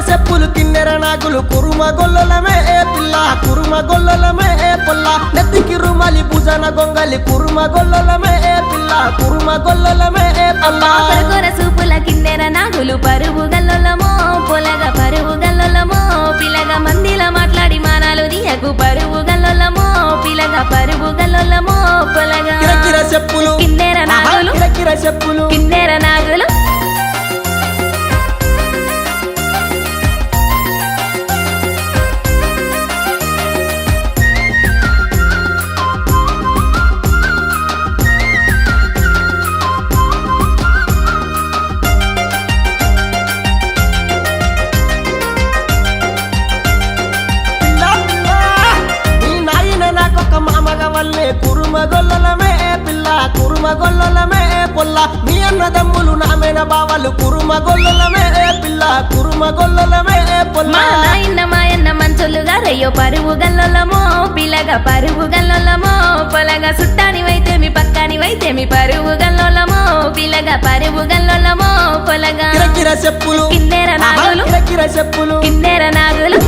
చెప్పులు కిన్నెర నాగులు కురుమ గొల్లలమే పిల్ల కురుమ గొల్లలమే పొల్ల నెత్తికి రుమాలి భుజన గొంగలి కురుమ గొల్లలమే పిల్ల కురుమ గొల్లలమే పొల్ల పరకొర సూపుల కిన్నెర నాగులు పరువు గల్లొల్లమో పొలగ పరువు గల్లొల్లమో పిల్లగా మందిల మాట్లాడి మానాలు దియకు పరువు గల్లొల్లమో పిల్లగా పరువు గల్లొల్లమో పొలగా కిరకిర చెప్పులు కిన్నెర నాగులు కిరకిర చెప్పులు కిన్నెర నాగులు కురుమ గొల్లలమే పిల్ల కురుమ గొల్లలమే పొల్ల మీ అన్నదమ్ములు నామైన బావలు కురుమ గొల్లలమే పిల్ల కురుమ గొల్లలమే పొల్ల మా నాయన్న మాయన్న మంచోళ్ళుగా రయ్యో పరువు గల్లొల్లమో పిల్లగా పరువు గల్లొల్లమో పొలగా సుట్టానివైతే మీ పక్కానివైతే మీ పరువు గల్లొల్లమో పిల్లగా పరువు గల్లొల్లమో పొలగా కిరకిర చెప్పులు కిన్నెర నాగులు కిరకిర చెప్పులు కిన్నెర నాగులు